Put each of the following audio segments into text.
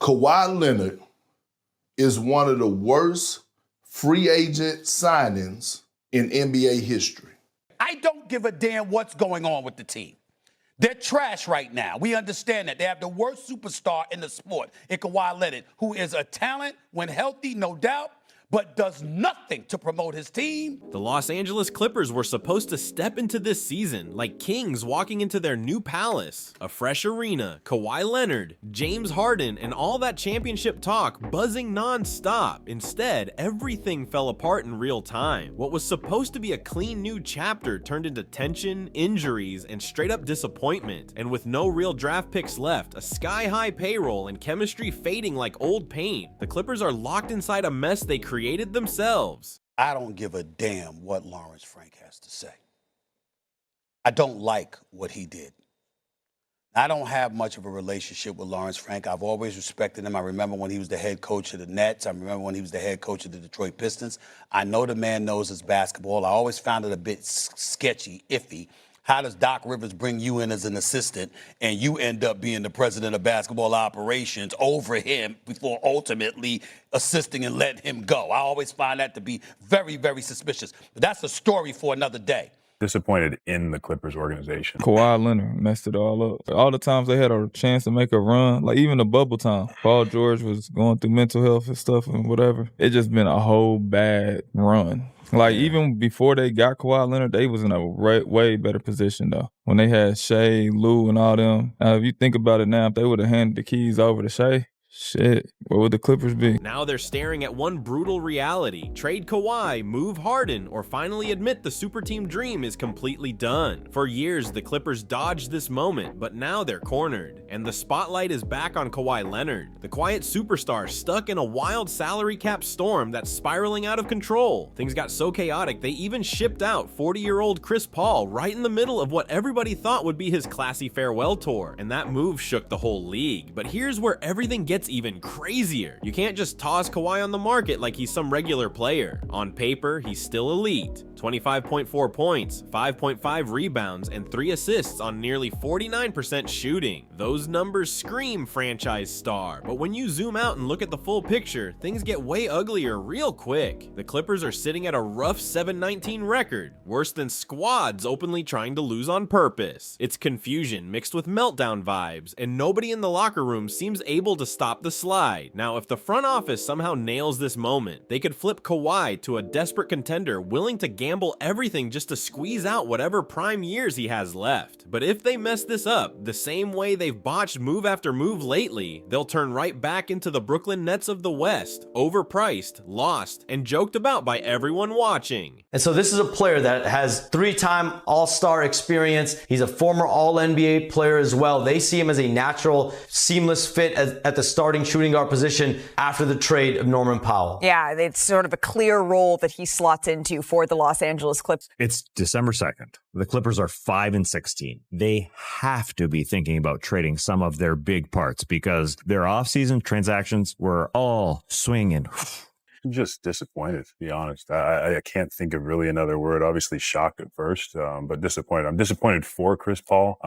Kawhi Leonard is one of the worst free agent signings in NBA history. I don't give a damn what's going on with the team. They're trash right now. We understand that. They have the worst superstar in the sport in Kawhi Leonard, who is a talent when healthy, no doubt, but does nothing to promote his team. The Los Angeles Clippers were supposed to step into this season like kings walking into their new palace. A fresh arena, Kawhi Leonard, James Harden, and all that championship talk buzzing non-stop. Instead, everything fell apart in real time. What was supposed to be a clean new chapter turned into tension, injuries, and straight-up disappointment. And with no real draft picks left, a sky-high payroll, and chemistry fading like old paint, the Clippers are locked inside a mess they created themselves. I don't give a damn what Lawrence Frank has to say. I don't like what he did. I don't have much of a relationship with Lawrence Frank. I've always respected him. I remember when he was the head coach of the Nets. I remember when he was the head coach of the Detroit Pistons. I know the man knows his basketball. I always found it a bit sketchy, iffy. How does Doc Rivers bring you in as an assistant and you end up being the president of basketball operations over him before ultimately assisting and letting him go? I always find that to be very, very suspicious. But that's a story for another day. Disappointed in the Clippers organization. Kawhi Leonard messed it all up. All the times they had a chance to make a run, like even the bubble time, Paul George was going through mental health and stuff and whatever. It just been a whole bad run. Like, even before they got Kawhi Leonard, they was in a way better position, though. When they had Shea, Lou, and all them. Now, if you think about it now, if they would have handed the keys over to Shea, shit, where would the Clippers be? Now they're staring at one brutal reality. Trade Kawhi, move Harden, or finally admit the super team dream is completely done. For years, the Clippers dodged this moment, but now they're cornered. And the spotlight is back on Kawhi Leonard, the quiet superstar stuck in a wild salary cap storm that's spiraling out of control. Things got so chaotic, they even shipped out 40-year-old Chris Paul right in the middle of what everybody thought would be his classy farewell tour. And that move shook the whole league. But here's where everything gets even crazier. You can't just toss Kawhi on the market like he's some regular player. On paper, he's still elite. 25.4 points, 5.5 rebounds, and 3 assists on nearly 49% shooting. Those numbers scream franchise star, but when you zoom out and look at the full picture, things get way uglier real quick. The Clippers are sitting at a rough 7-19 record, worse than squads openly trying to lose on purpose. It's confusion mixed with meltdown vibes, and nobody in the locker room seems able to stop the slide. Now, if the front office somehow nails this moment, they could flip Kawhi to a desperate contender willing to gamble everything just to squeeze out whatever prime years he has left. But if they mess this up, the same way they've botched move after move lately, they'll turn right back into the Brooklyn Nets of the West, overpriced, lost, and joked about by everyone watching. And so this is a player that has 3-time All-Star experience. He's a former All-NBA player as well. They see him as a natural, seamless fit at the starting shooting guard position after the trade of Norman Powell. Yeah, it's sort of a clear role that he slots into for the Los Angeles Clippers. It's December 2nd. The Clippers are 5-16. They have to be thinking about trading some of their big parts because their offseason transactions were all swinging. I'm just disappointed, to be honest. I can't think of really another word. Obviously shocked at first, but disappointed. I'm disappointed for Chris Paul,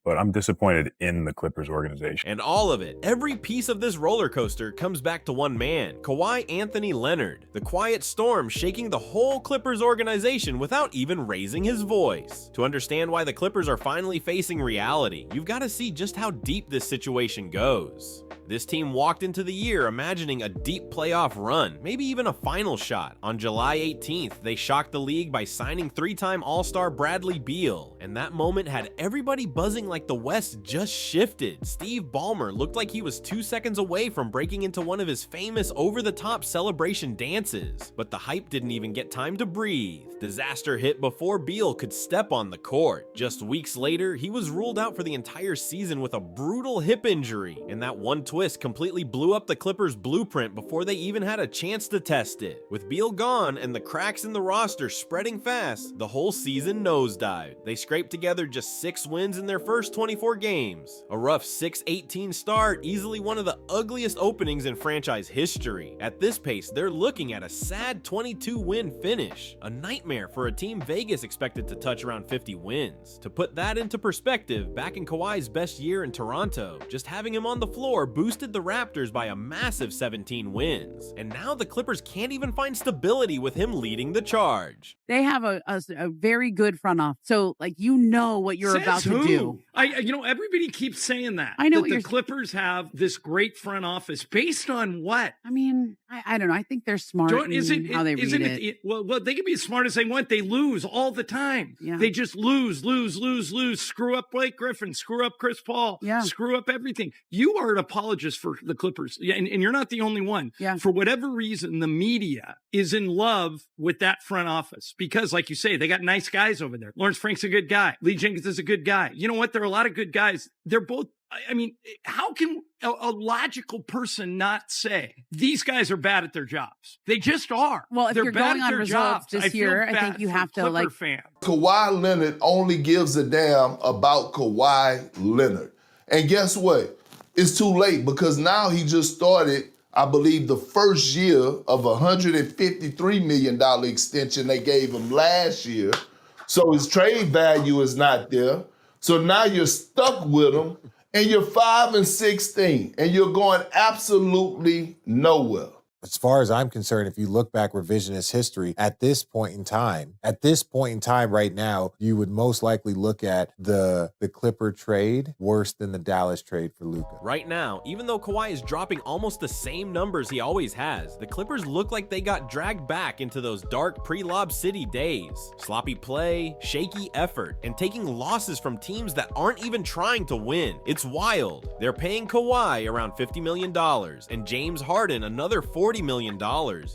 but I'm disappointed in the Clippers organization. And all of it, every piece of this roller coaster comes back to one man, Kawhi Anthony Leonard, the quiet storm shaking the whole Clippers organization without even raising his voice. To understand why the Clippers are finally facing reality, you've got to see just how deep this situation goes. This team walked into the year imagining a deep playoff run, maybe even a final shot. On July 18th, they shocked the league by signing 3-time All-Star Bradley Beal, and that moment had everybody buzzing like the West just shifted. Steve Ballmer looked like he was 2 seconds away from breaking into one of his famous over-the-top celebration dances, but the hype didn't even get time to breathe. Disaster hit before Beal could step on the court. Just weeks later, he was ruled out for the entire season with a brutal hip injury, and that one twist completely blew up the Clippers' blueprint before they even had a chance to test it. With Beal gone and the cracks in the roster spreading fast, the whole season nosedived. They scraped together just 6 wins in their first 24 games. A rough 6-18 start, easily one of the ugliest openings in franchise history. At this pace, they're looking at a sad 22-win finish. A nightmare for a team Vegas expected to touch around 50 wins. To put that into perspective, back in Kawhi's best year in Toronto, just having him on the floor boosted the Raptors by a massive 17 wins. And now the Clippers can't even find stability with him leading the charge. They have a very good front office. So, like, you know what you're about to do. Everybody keeps saying that. I know that the Clippers have this great front office based on what? I mean, I don't know. I think they're smart in how they read it. Well, they can be as smart as they want. They lose all the time. Yeah. They just lose. Screw up Blake Griffin. Screw up Chris Paul. Yeah. Screw up everything. You are an apologist for the Clippers. And you're not the only one. Yeah. For whatever reason, the media is in love with that front office because, like you say, they got nice guys over there. Lawrence Frank's a good guy. Lee Jenkins is a good guy. You know what? There are a lot of good guys. They're both, I mean, how can a logical person not say these guys are bad at their jobs? They just are. Well, if they're you're bad going at on their results jobs. this year, I think you have to, like, fan. Kawhi Leonard only gives a damn about Kawhi Leonard. And guess what? It's too late because now he just started, I believe, the first year of a $153 million extension they gave him last year. So his trade value is not there. So now you're stuck with him and you're 5-16 and you're going absolutely nowhere. As far as I'm concerned, if you look back revisionist history, at this point in time right now, you would most likely look at the Clipper trade worse than the Dallas trade for Luka. Right now, even though Kawhi is dropping almost the same numbers he always has, the Clippers look like they got dragged back into those dark pre-Lob City days. Sloppy play, shaky effort, and taking losses from teams that aren't even trying to win. It's wild. They're paying Kawhi around $50 million and James Harden another $40 million,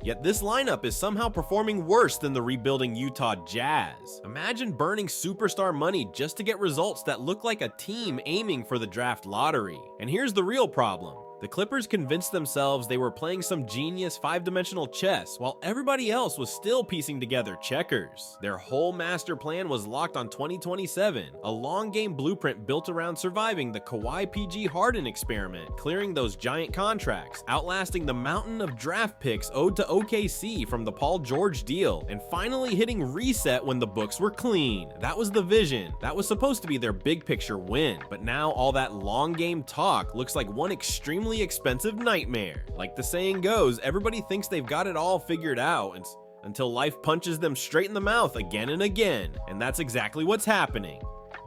yet this lineup is somehow performing worse than the rebuilding Utah Jazz. Imagine burning superstar money just to get results that look like a team aiming for the draft lottery. And here's the real problem. The Clippers convinced themselves they were playing some genius 5-dimensional chess while everybody else was still piecing together checkers. Their whole master plan was locked on 2027, a long game blueprint built around surviving the Kawhi PG Harden experiment, clearing those giant contracts, outlasting the mountain of draft picks owed to OKC from the Paul George deal, and finally hitting reset when the books were clean. That was the vision. That was supposed to be their big picture win, but now all that long game talk looks like one extremely expensive nightmare. Like the saying goes, everybody thinks they've got it all figured out until life punches them straight in the mouth again and again. And that's exactly what's happening.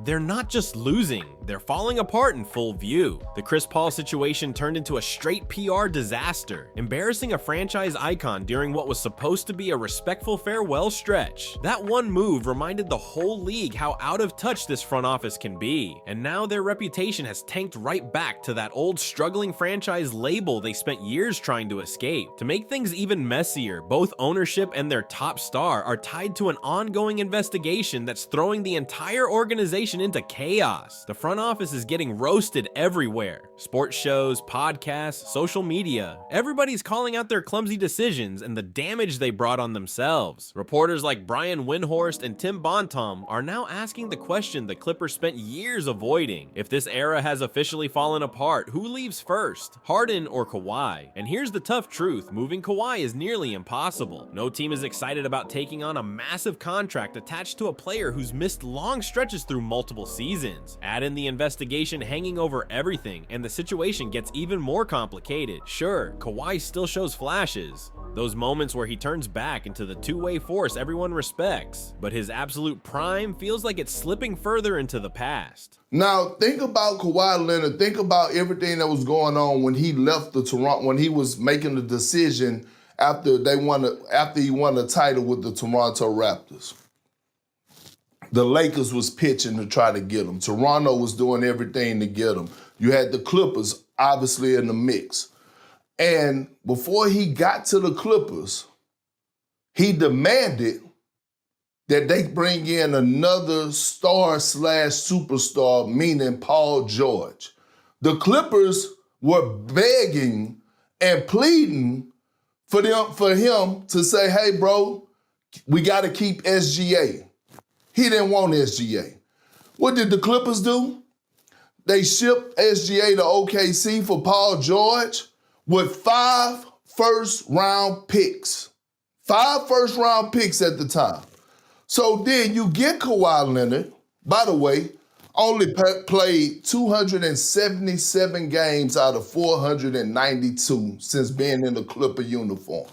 They're not just losing, they're falling apart in full view. The Chris Paul situation turned into a straight PR disaster, embarrassing a franchise icon during what was supposed to be a respectful farewell stretch. That one move reminded the whole league how out of touch this front office can be, and now their reputation has tanked right back to that old struggling franchise label they spent years trying to escape. To make things even messier, both ownership and their top star are tied to an ongoing investigation that's throwing the entire organization into chaos. The front office is getting roasted everywhere. Sports shows, podcasts, social media. Everybody's calling out their clumsy decisions and the damage they brought on themselves. Reporters like Brian Windhorst and Tim Bontemps are now asking the question the Clippers spent years avoiding. If this era has officially fallen apart, who leaves first? Harden or Kawhi? And here's the tough truth, moving Kawhi is nearly impossible. No team is excited about taking on a massive contract attached to a player who's missed long stretches through multiple seasons. Add in the investigation hanging over everything, and the situation gets even more complicated. Sure, Kawhi still shows flashes, those moments where he turns back into the two-way force everyone respects, but his absolute prime feels like it's slipping further into the past. Now, think about Kawhi Leonard. Think about everything that was going on when he left the Toronto, when he was making the decision after he won the title with the Toronto Raptors. The Lakers was pitching to try to get him. Toronto was doing everything to get him. You had the Clippers, obviously, in the mix. And before he got to the Clippers, he demanded that they bring in another star/superstar, meaning Paul George. The Clippers were begging and pleading for him to say, hey, bro, we got to keep SGA. He didn't want SGA. What did the Clippers do? They shipped SGA to OKC for Paul George with 5 first-round picks. 5 first-round picks at the time. So then you get Kawhi Leonard, by the way, only played 277 games out of 492 since being in the Clipper uniform.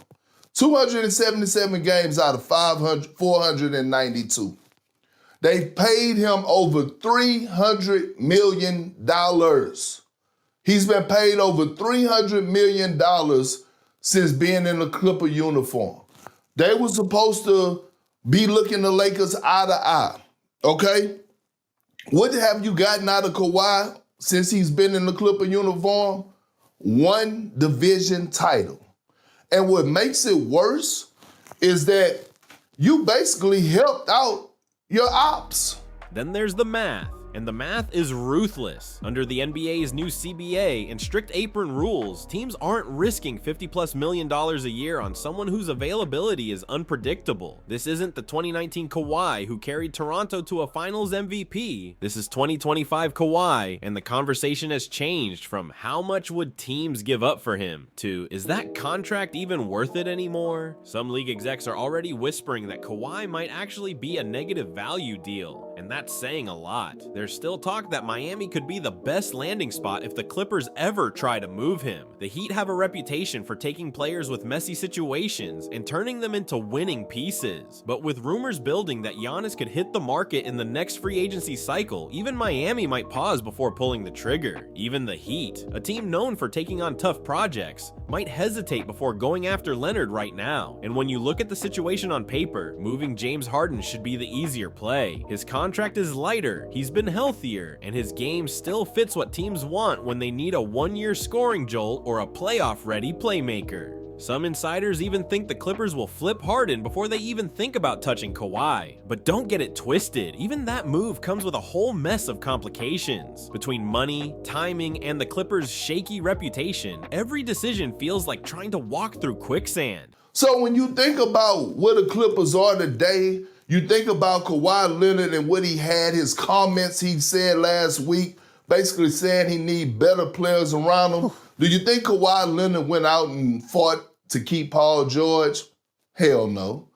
277 games out of 492. They paid him over $300 million. He's been paid over $300 million since being in the Clipper uniform. They were supposed to be looking the Lakers eye to eye, okay? What have you gotten out of Kawhi since he's been in the Clipper uniform? 1 division title. And what makes it worse is that you basically helped out your ops. Then there's the math. And the math is ruthless. Under the NBA's new CBA and strict apron rules, teams aren't risking $50+ million a year on someone whose availability is unpredictable. This isn't the 2019 Kawhi who carried Toronto to a finals MVP. This is 2025 Kawhi, and the conversation has changed from how much would teams give up for him to, is that contract even worth it anymore? Some league execs are already whispering that Kawhi might actually be a negative value deal, and that's saying a lot. There's still talk that Miami could be the best landing spot if the Clippers ever try to move him. The Heat have a reputation for taking players with messy situations and turning them into winning pieces. But with rumors building that Giannis could hit the market in the next free agency cycle, even Miami might pause before pulling the trigger. Even the Heat, a team known for taking on tough projects, might hesitate before going after Leonard right now. And when you look at the situation on paper, moving James Harden should be the easier play. His contract is lighter, he's been healthier, and his game still fits what teams want when they need a one-year scoring jolt or a playoff-ready playmaker. Some insiders even think the Clippers will flip Harden before they even think about touching Kawhi. But don't get it twisted, even that move comes with a whole mess of complications. Between money, timing, and the Clippers' shaky reputation, every decision feels like trying to walk through quicksand. So when you think about where the Clippers are today, you think about Kawhi Leonard and what he had, his comments he said last week, basically saying he need better players around him. Do you think Kawhi Leonard went out and fought to keep Paul George? Hell no.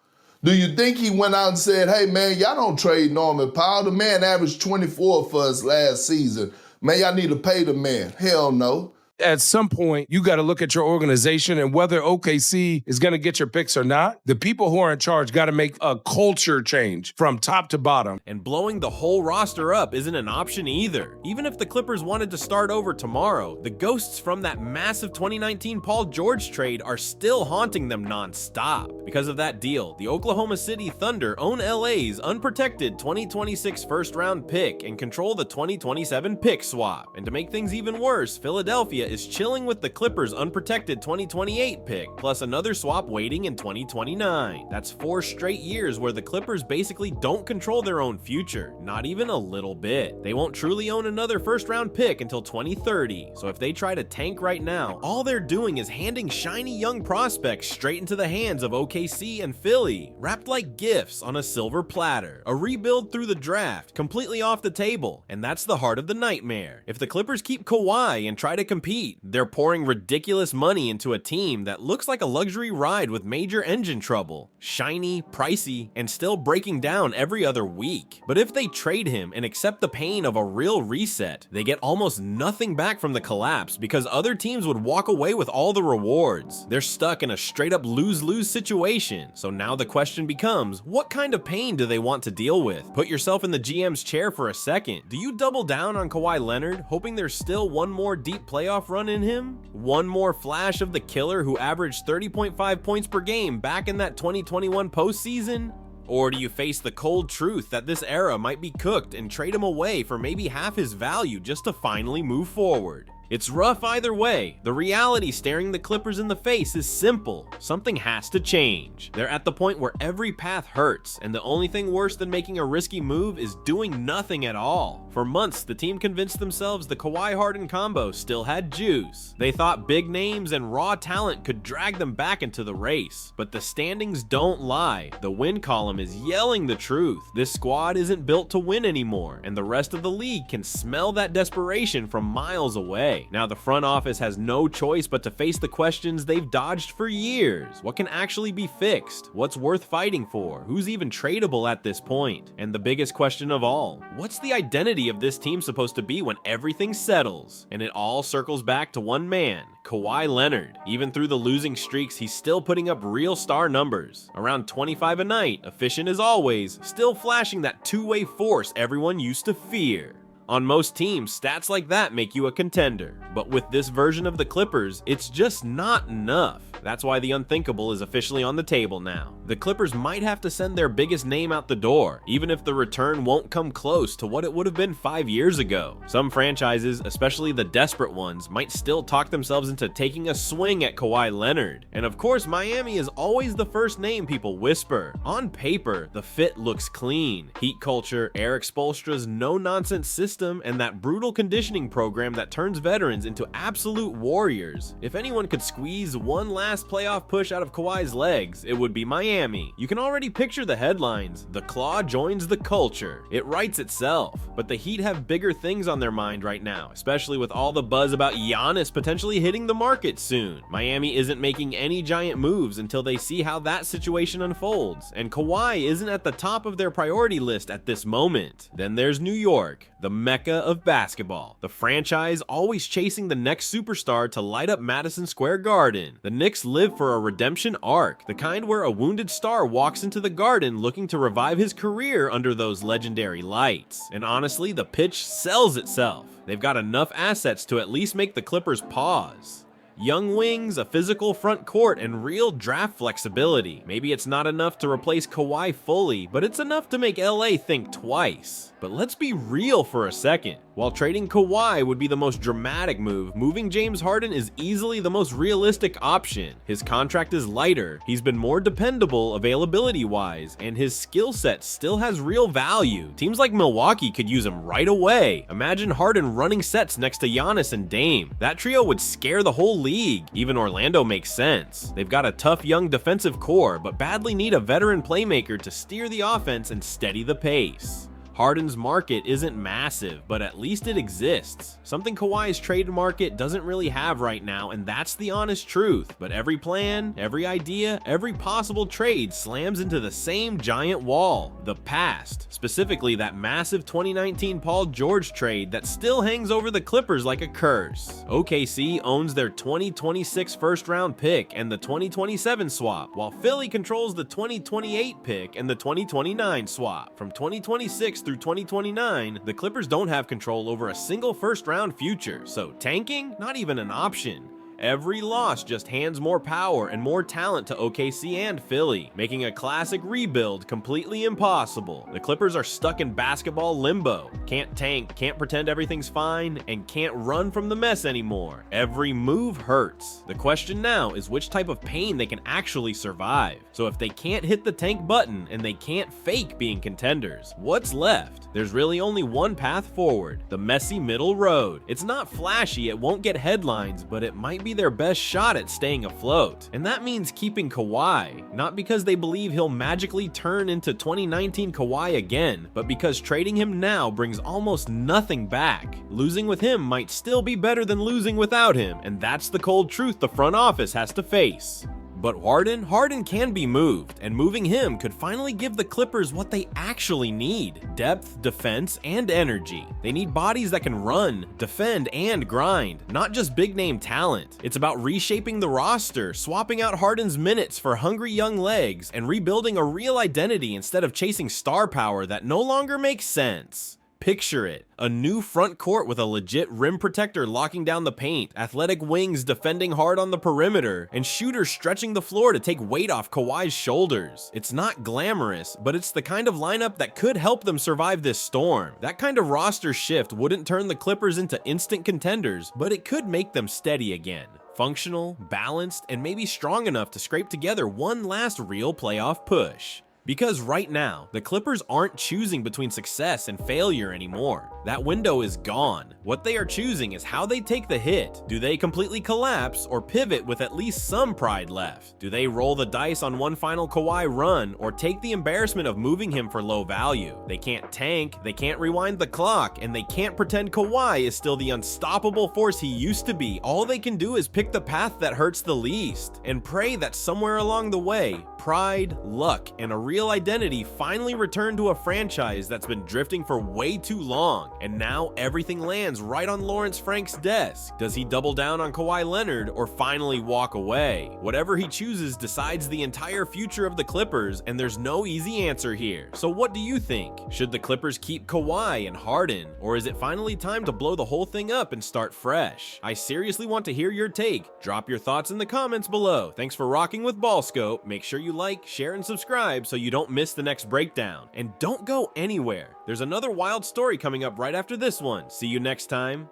Do you think he went out and said, hey man, y'all don't trade Norman Powell? The man averaged 24 for us last season. Man, y'all need to pay the man. Hell no. At some point, you got to look at your organization and whether OKC is going to get your picks or not. The people who are in charge got to make a culture change from top to bottom. And blowing the whole roster up isn't an option either. Even if the Clippers wanted to start over tomorrow, the ghosts from that massive 2019 Paul George trade are still haunting them non-stop. Because of that deal, the Oklahoma City Thunder own LA's unprotected 2026 first-round pick and control the 2027 pick swap. And to make things even worse, Philadelphia is chilling with the Clippers' unprotected 2028 pick, plus another swap waiting in 2029. That's 4 straight years where the Clippers basically don't control their own future, not even a little bit. They won't truly own another first-round pick until 2030, so if they try to tank right now, all they're doing is handing shiny young prospects straight into the hands of OKC and Philly, wrapped like gifts on a silver platter. A rebuild through the draft, completely off the table, and that's the heart of the nightmare. If the Clippers keep Kawhi and try to compete, they're pouring ridiculous money into a team that looks like a luxury ride with major engine trouble. Shiny, pricey, and still breaking down every other week. But if they trade him and accept the pain of a real reset, they get almost nothing back from the collapse because other teams would walk away with all the rewards. They're stuck in a straight up lose-lose situation. So now the question becomes, what kind of pain do they want to deal with? Put yourself in the GM's chair for a second. Do you double down on Kawhi Leonard, hoping there's still one more deep playoff run in him? One more flash of the killer who averaged 30.5 points per game back in that 2021 postseason? Or do you face the cold truth that this era might be cooked and trade him away for maybe half his value just to finally move forward? It's rough either way. The reality staring the Clippers in the face is simple. Something has to change. They're at the point where every path hurts, and the only thing worse than making a risky move is doing nothing at all. For months, the team convinced themselves the Kawhi Harden combo still had juice. They thought big names and raw talent could drag them back into the race. But the standings don't lie. The win column is yelling the truth. This squad isn't built to win anymore, and the rest of the league can smell that desperation from miles away. Now the front office has no choice but to face the questions they've dodged for years. What can actually be fixed? What's worth fighting for? Who's even tradable at this point? And the biggest question of all, what's the identity of this team supposed to be when everything settles? And it all circles back to one man, Kawhi Leonard. Even through the losing streaks, he's still putting up real star numbers. Around 25 a night, efficient as always, still flashing that two-way force everyone used to fear. On most teams, stats like that make you a contender. But with this version of the Clippers, it's just not enough. That's why the unthinkable is officially on the table now. The Clippers might have to send their biggest name out the door, even if the return won't come close to what it would have been 5 years ago. Some franchises, especially the desperate ones, might still talk themselves into taking a swing at Kawhi Leonard. And of course, Miami is always the first name people whisper. On paper, the fit looks clean. Heat culture, Eric Spoelstra's no-nonsense system, and that brutal conditioning program that turns veterans into absolute warriors. If anyone could squeeze one last playoff push out of Kawhi's legs, it would be Miami. You can already picture the headlines. The Claw joins the culture. It writes itself. But the Heat have bigger things on their mind right now, especially with all the buzz about Giannis potentially hitting the market soon. Miami isn't making any giant moves until they see how that situation unfolds, and Kawhi isn't at the top of their priority list at this moment. Then there's New York, the mecca of basketball. The franchise always chasing the next superstar to light up Madison Square Garden. The Knicks live for a redemption arc, the kind where a wounded star walks into the Garden looking to revive his career under those legendary lights. And honestly, the pitch sells itself. They've got enough assets to at least make the Clippers pause. Young wings, a physical front court, and real draft flexibility. Maybe it's not enough to replace Kawhi fully, but it's enough to make LA think twice. But let's be real for a second. While trading Kawhi would be the most dramatic move, moving James Harden is easily the most realistic option. His contract is lighter, he's been more dependable availability-wise, and his skill set still has real value. Teams like Milwaukee could use him right away. Imagine Harden running sets next to Giannis and Dame. That trio would scare the whole league. Even Orlando makes sense. They've got a tough young defensive core, but badly need a veteran playmaker to steer the offense and steady the pace. Harden's market isn't massive, but at least it exists. Something Kawhi's trade market doesn't really have right now, and that's the honest truth. But every plan, every idea, every possible trade slams into the same giant wall, the past. Specifically, that massive 2019 Paul George trade that still hangs over the Clippers like a curse. OKC owns their 2026 first-round pick and the 2027 swap, while Philly controls the 2028 pick and the 2029 swap. From 2026 through 2029, the Clippers don't have control over a single first-round future, so tanking? Not even an option. Every loss just hands more power and more talent to OKC and Philly, making a classic rebuild completely impossible. The Clippers are stuck in basketball limbo. Can't tank, can't pretend everything's fine, and can't run from the mess anymore. Every move hurts. The question now is which type of pain they can actually survive. So if they can't hit the tank button and they can't fake being contenders, what's left? There's really only one path forward, the messy middle road. It's not flashy, it won't get headlines, but it might be their best shot at staying afloat. And that means keeping Kawhi, not because they believe he'll magically turn into 2019 Kawhi again, but because trading him now brings almost nothing back. Losing with him might still be better than losing without him, and that's the cold truth the front office has to face. But Harden can be moved, and moving him could finally give the Clippers what they actually need: depth, defense, and energy. They need bodies that can run, defend, and grind, not just big-name talent. It's about reshaping the roster, swapping out Harden's minutes for hungry young legs, and rebuilding a real identity instead of chasing star power that no longer makes sense. Picture it, a new front court with a legit rim protector locking down the paint, athletic wings defending hard on the perimeter, and shooters stretching the floor to take weight off Kawhi's shoulders. It's not glamorous, but it's the kind of lineup that could help them survive this storm. That kind of roster shift wouldn't turn the Clippers into instant contenders, but it could make them steady again. Functional, balanced, and maybe strong enough to scrape together one last real playoff push. Because right now, the Clippers aren't choosing between success and failure anymore. That window is gone. What they are choosing is how they take the hit. Do they completely collapse or pivot with at least some pride left? Do they roll the dice on one final Kawhi run or take the embarrassment of moving him for low value? They can't tank, they can't rewind the clock, and they can't pretend Kawhi is still the unstoppable force he used to be. All they can do is pick the path that hurts the least and pray that somewhere along the way, pride, luck, and a real identity finally return to a franchise that's been drifting for way too long, and now everything lands right on Lawrence Frank's desk. Does he double down on Kawhi Leonard or finally walk away? Whatever he chooses decides the entire future of the Clippers, and there's no easy answer here. So what do you think? Should the Clippers keep Kawhi and Harden, or is it finally time to blow the whole thing up and start fresh? I seriously want to hear your take. Drop your thoughts in the comments below. Thanks for rocking with Ballscope. Make sure you like, share, and subscribe so you don't miss the next breakdown. And don't go anywhere. There's another wild story coming up right after this one. See you next time.